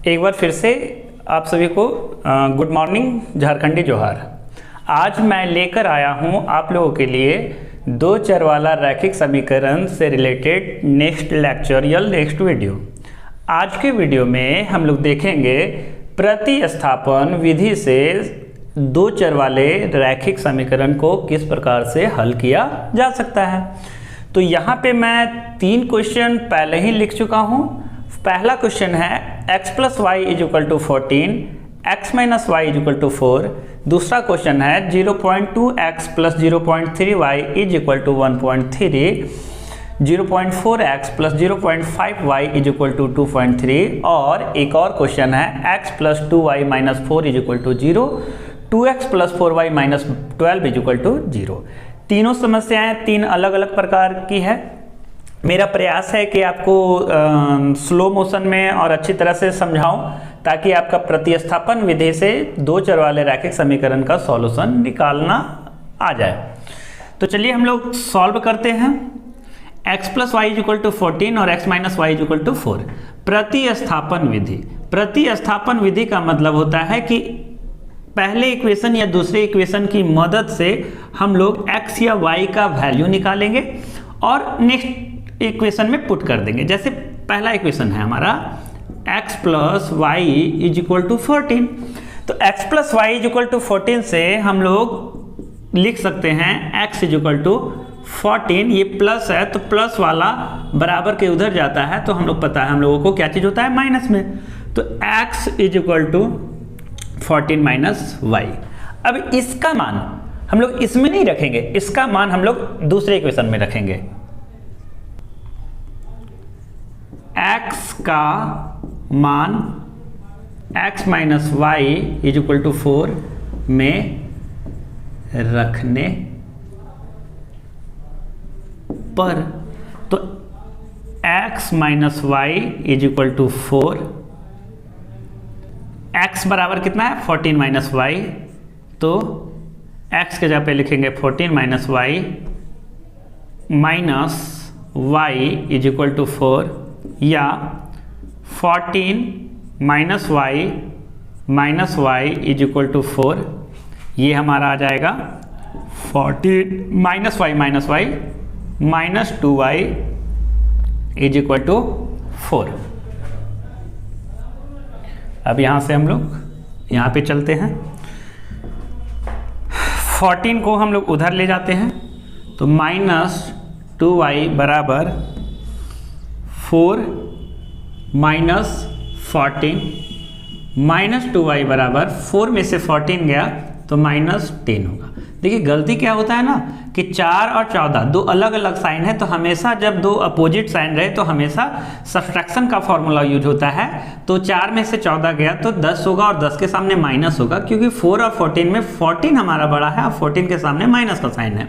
एक बार फिर से आप सभी को गुड मॉर्निंग, झारखंडी जोहार। आज मैं लेकर आया हूं आप लोगों के लिए दो चर वाला रैखिक समीकरण से रिलेटेड नेक्स्ट लेक्चर या नेक्स्ट वीडियो। आज के वीडियो में हम लोग देखेंगे प्रतिस्थापन विधि से दो चर वाले रैखिक समीकरण को किस प्रकार से हल किया जा सकता है। तो यहाँ पे मैं 3 क्वेश्चन पहले ही लिख चुका हूँ। पहला क्वेश्चन है x plus Y is equal to 14, x minus Y is equal to 4। दूसरा क्वेश्चन है 0.2x plus 0.3y is equal to 1.3, 0.4x plus 0.5y is equal to 2.3। और एक और क्वेश्चन है x plus 2y minus 4 is equal to 0, 2x plus 4y minus 12 is equal to 0। तीनों समस्याएं 3 अलग अलग प्रकार की है। मेरा प्रयास है कि आपको स्लो मोशन में और अच्छी तरह से समझाऊं ताकि आपका प्रतिस्थापन विधि से दो चर वाले रैखिक समीकरण का सॉल्यूशन निकालना आ जाए। तो चलिए हम लोग सॉल्व करते हैं। x plus Y is equal to 14 और x minus Y is equal to 4। प्रतिस्थापन विधि, प्रतिस्थापन विधि का मतलब होता है कि पहले इक्वेशन या दूसरे इक्वेशन की मदद से हम लोग x या y का वैल्यू निकालेंगे और नेक्स्ट इक्वेशन में पुट कर देंगे। जैसे पहला इक्वेशन है हमारा x plus Y is equal to 14। तो x plus Y is equal to 14 से हम लोग लिख सकते हैं x इज इक्वल टू 14। ये प्लस है तो प्लस वाला बराबर के उधर जाता है, तो हम लोग पता है हम लोगों को क्या चीज़ होता है, माइनस में। तो x is equal to 14 minus Y. अब इसका मान हम लोग इसमें नहीं रखेंगे, इसका मान हम लोग दूसरे इक्वेशन में रखेंगे। x का मान x minus Y is equal to 4 में रखने पर, तो x minus Y is equal to 4, x बराबर कितना है 14 माइनस वाई, तो x के जगह पे लिखेंगे 14 minus Y minus Y is equal to 4, या 14 minus Y is equal to 4। ये हमारा आ जाएगा 14 minus Y minus 2y is equal to 4। अब यहाँ से हम लोग यहाँ पे चलते हैं। 14 को हम लोग उधर ले जाते हैं, तो माइनस 2y बराबर 4 माइनस 14, माइनस 2y बराबर 4 में से 14 गया तो माइनस 10 होगा। देखिए गलती क्या होता है ना कि 4 और 14 दो अलग अलग साइन है, तो हमेशा जब दो अपोजिट साइन रहे तो हमेशा सब्ट्रैक्शन का फॉर्मूला यूज होता है। तो 4 में से 14 गया तो 10 होगा और 10 के सामने माइनस होगा, क्योंकि 4 और 14 में 14 हमारा बड़ा है और 14 के सामने माइनस का साइन है।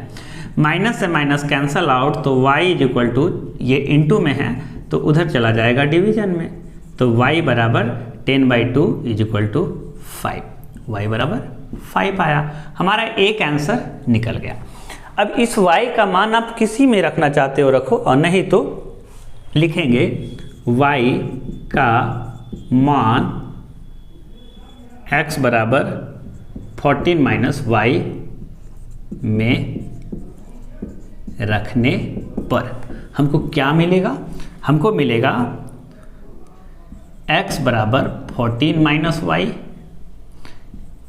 माइनस से माइनस कैंसल आउट, तो y इज इक्वल टू, ये इंटू में है तो उधर चला जाएगा डिवीजन में, तो y बराबर 10/2 इज इक्वल टू 5। y बराबर 5 आया, हमारा एक आंसर निकल गया। अब इस y का मान आप किसी में रखना चाहते हो रखो, और नहीं तो लिखेंगे y का मान x बराबर 14 माइनस वाई में रखने पर हमको क्या मिलेगा, हमको मिलेगा x बराबर 14 माइनस वाई,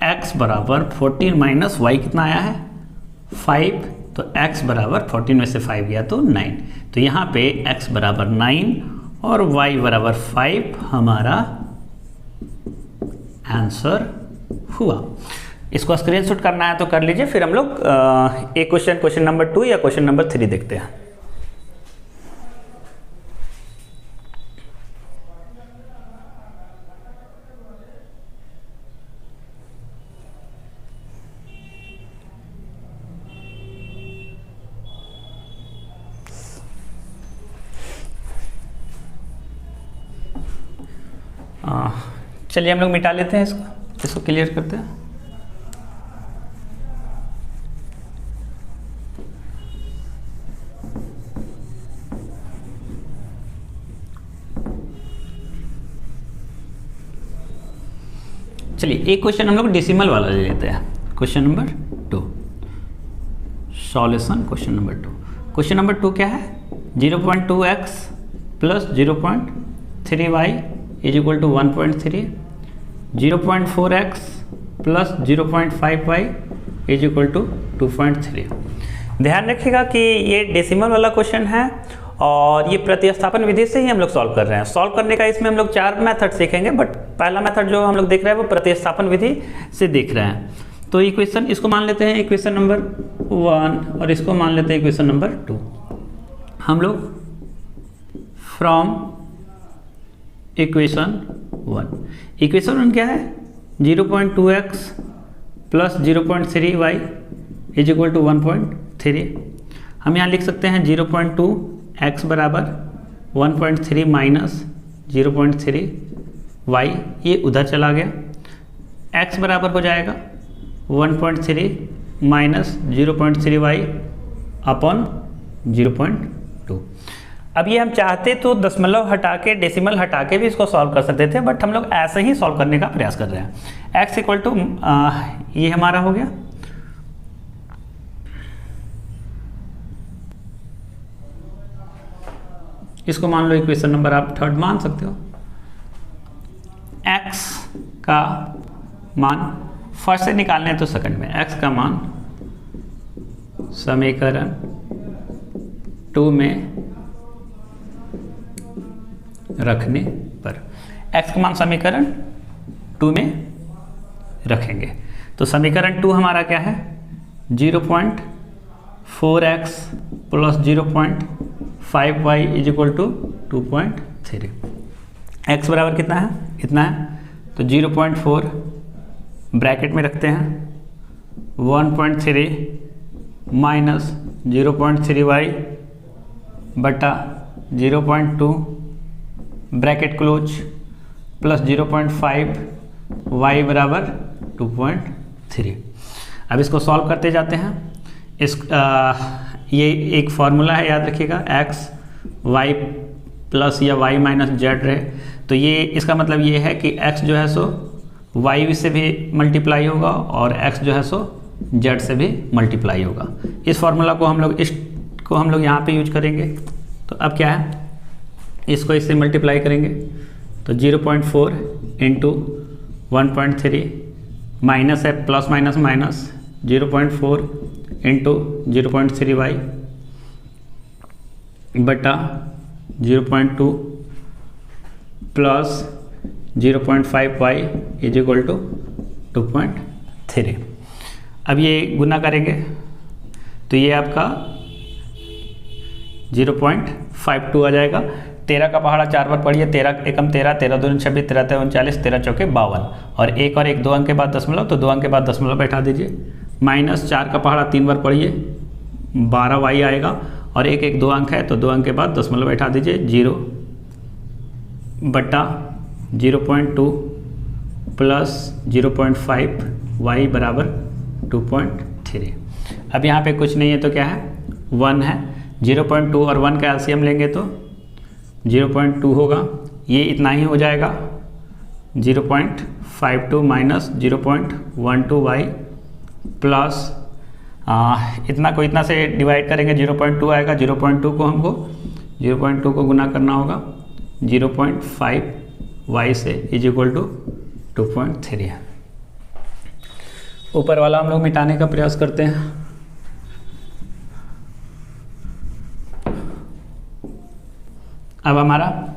x बराबर 14 माइनस वाई कितना आया है 5, तो x बराबर 14 में से 5 गया तो 9, तो यहाँ पे x बराबर 9 और y बराबर 5 हमारा आंसर हुआ। इसको स्क्रीनशॉट करना है तो कर लीजिए, फिर हम लोग एक क्वेश्चन नंबर 2 या क्वेश्चन नंबर 3 देखते हैं। चलिए हम लोग मिटा लेते हैं इसको क्लियर करते हैं। चलिए एक क्वेश्चन हम लोग डेसिमल वाला ले लेते हैं। Question number 2, solution question number 2। Question number 2 क्या है? 0.2x plus 0.3y is equal to 1.3, 0.4x plus 0.5y is equal to 2.3। ध्यान रखिएगा कि ये डेसिमल वाला क्वेश्चन है और ये प्रतिस्थापन विधि से ही हम लोग सॉल्व कर रहे हैं। सॉल्व करने का इसमें हम लोग 4 मेथड सीखेंगे, बट पहला मेथड जो हम लोग देख रहे हैं वो प्रतिस्थापन विधि से देख रहे हैं। तो इक्वेशन इसको मान लेते हैं इक्वेशन नंबर 1 और इसको मान लेते हैं इक्वेशन नंबर 2। हम लोग फ्रॉम इक्वेशन 1 क्या है? 0.2x plus 0.3y is equal to 1.3। हम यहाँ लिख सकते हैं 0.2x बराबर 1.3 माइनस 0.3y, ये उधर चला गया। x बराबर हो जाएगा 1.3 माइनस 0.3y अपॉन 0.2। अब ये हम चाहते तो दशमलव हटा के, डेसिमल हटा के भी इसको सॉल्व कर सकते थे, बट हम लोग ऐसे ही सॉल्व करने का प्रयास कर रहे हैं। x इक्वल टू ये हमारा हो गया, इसको मान लो इक्वेशन नंबर आप 3 मान सकते हो। x का मान फर्स्ट से निकालने तो सेकंड में, x का मान समीकरण 2 में रखने पर, x का मान समीकरण 2 में रखेंगे तो समीकरण 2 हमारा क्या है? 0.4x plus 0.5y is equal to 2.3। x बराबर कितना है? इतना है, तो 0.4 ब्रैकेट में रखते हैं, 1.3 माइनस 0.3y बटा 0.2 ब्रैकेट क्लोज प्लस 0.5y बराबर 2.3। अब इसको सॉल्व करते जाते हैं। ये एक फॉर्मूला है, याद रखिएगा, x y प्लस या y माइनस जेड रहे, तो ये इसका मतलब ये है कि x जो है सो y से भी मल्टीप्लाई होगा और x जो है सो z से भी मल्टीप्लाई होगा। इस फॉर्मूला को हम लोग यहाँ पे यूज करेंगे। तो अब क्या है, इसको इससे मल्टीप्लाई करेंगे तो 0.4 इंटू 1.3 माइनस है, plus minus minus 0.4 into 0.3y बटा 0.2 plus 0.5y is equal to 2.3। अब ये गुना करेंगे तो ये आपका 0.52 आ जाएगा। 13 का पहाड़ा 4 बार पढ़िए, 13 एकम 13, 13 दूनी 26, 13 तेरह 39, 13 चौके 52 और एक 2 अंक के बाद दशमलव, तो 2 अंक के बाद दशमलव बैठा दीजिए। माइनस 4 का पहाड़ा 3 बार पढ़िए, 12y आएगा और एक 2 अंक है तो 2 अंक के बाद दशमलव बैठा दीजिए। 0 बटा 0.2 प्लस 0.5y बराबर 2.3। अब यहाँ पे कुछ नहीं है तो क्या है, 1 है। 0.2 और 1 का एलसीएम लेंगे तो 0.2 होगा, ये इतना ही हो जाएगा। 0.52 माइनस 0.12y प्लस इतना को इतना से डिवाइड करेंगे, 0.2 आएगा। 0.2 को गुना करना होगा 0.5y से इज इक्वल टू 2.3 है। ऊपर वाला हम लोग मिटाने का प्रयास करते हैं। अब हमारा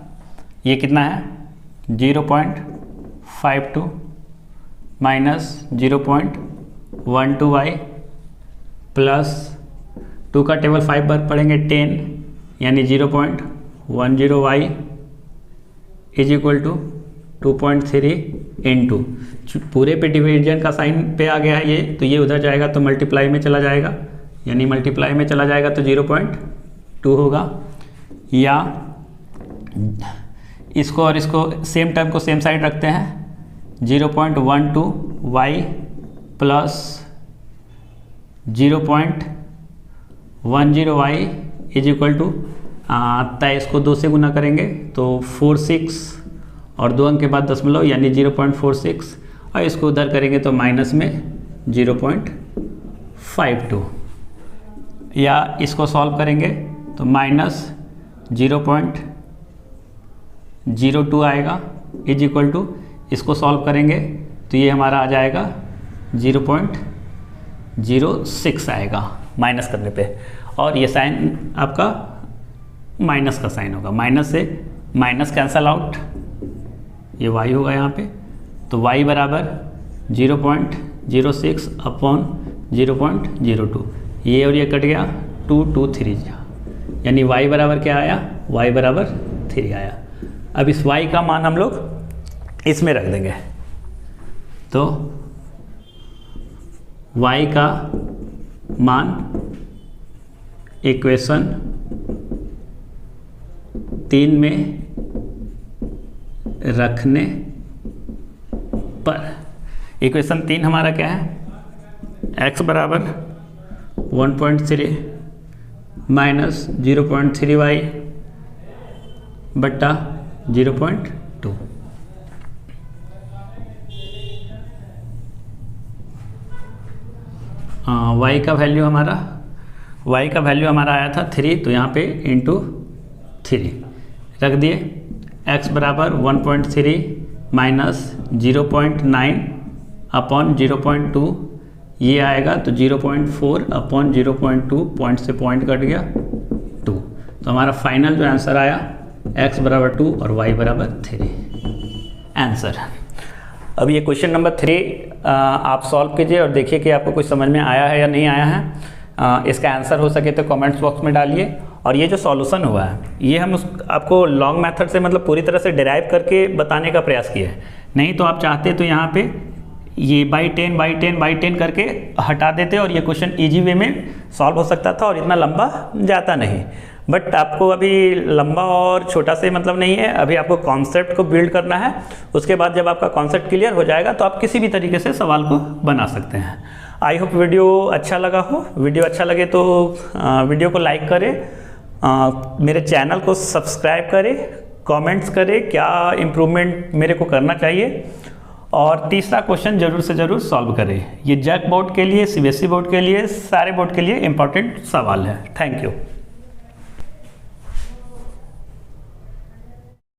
ये कितना है, 0.52 माइनस 0.12y प्लस 2 का टेबल 5 बार पढ़ेंगे 10 यानी 0.10y is equal to 2.3 into, पूरे पे डिवीजन का साइन पे आ गया है ये, तो ये उधर जाएगा तो मल्टीप्लाई में चला जाएगा, यानी मल्टीप्लाई में चला जाएगा तो 0.2 होगा। या इसको और इसको सेम टर्म को सेम साइड रखते हैं, 0.12y plus 0.10y is equal to, तय इसको 2 से गुना करेंगे तो 46 और 2 अंक के बाद दशमलव यानी 0.46 और इसको उधर करेंगे तो माइनस में 0.52, या इसको सॉल्व करेंगे तो माइनस 0.02 आएगा, इज इक्वल टू इसको सॉल्व करेंगे तो ये हमारा आ जाएगा 0.06 आएगा माइनस करने पे, और ये साइन आपका माइनस का साइन होगा, माइनस से माइनस कैंसल आउट, ये y होगा यहाँ पे, तो y बराबर 0.06 अपॉन 0.02, ये और ये कट गया, 2 2 3, यानी y बराबर क्या आया, y बराबर 3 आया। अब इस y का मान हम लोग इसमें रख देंगे, तो y का मान इक्वेशन 3 में रखने पर, इक्वेशन 3 हमारा क्या है, x बराबर 1.3 माइनस 0.3y बट्टा 0.2, y का वैल्यू हमारा आया था 3, तो यहाँ पे इंटू 3 रख दिए, x बराबर 1.3 माइनस 0.9 अपॉन 0.2, ये आएगा तो 0.4 अपॉन 0.2, पॉइंट से पॉइंट कट गया 2, तो हमारा फाइनल जो आंसर आया x बराबर 2 और y बराबर 3 आंसर। अब ये क्वेश्चन नंबर 3 आप सॉल्व कीजिए और देखिए कि आपको कुछ समझ में आया है या नहीं आया है। इसका आंसर हो सके तो कमेंट्स बॉक्स में डालिए, और ये जो सॉल्यूशन हुआ है ये हम आपको लॉन्ग मेथड से मतलब पूरी तरह से डिराइव करके बताने का प्रयास किया है, नहीं तो आप चाहते तो यहाँ पे ये बाई 10 करके हटा देते और ये क्वेश्चन ईजी वे में सॉल्व हो सकता था और इतना लंबा जाता नहीं। बट आपको अभी लंबा और छोटा से मतलब नहीं है, अभी आपको कॉन्सेप्ट को बिल्ड करना है। उसके बाद जब आपका कॉन्सेप्ट क्लियर हो जाएगा तो आप किसी भी तरीके से सवाल को बना सकते हैं। आई होप वीडियो अच्छा लगा हो। वीडियो अच्छा लगे तो वीडियो को लाइक करें, मेरे चैनल को सब्सक्राइब करें, कमेंट्स करें क्या इम्प्रूवमेंट मेरे को करना चाहिए, और तीसरा क्वेश्चन जरूर से जरूर सॉल्व करें। ये जैक बोर्ड के लिए, सीबीएसई बोर्ड के लिए, सारे बोर्ड के लिए इंपॉर्टेंट सवाल है। Thank you.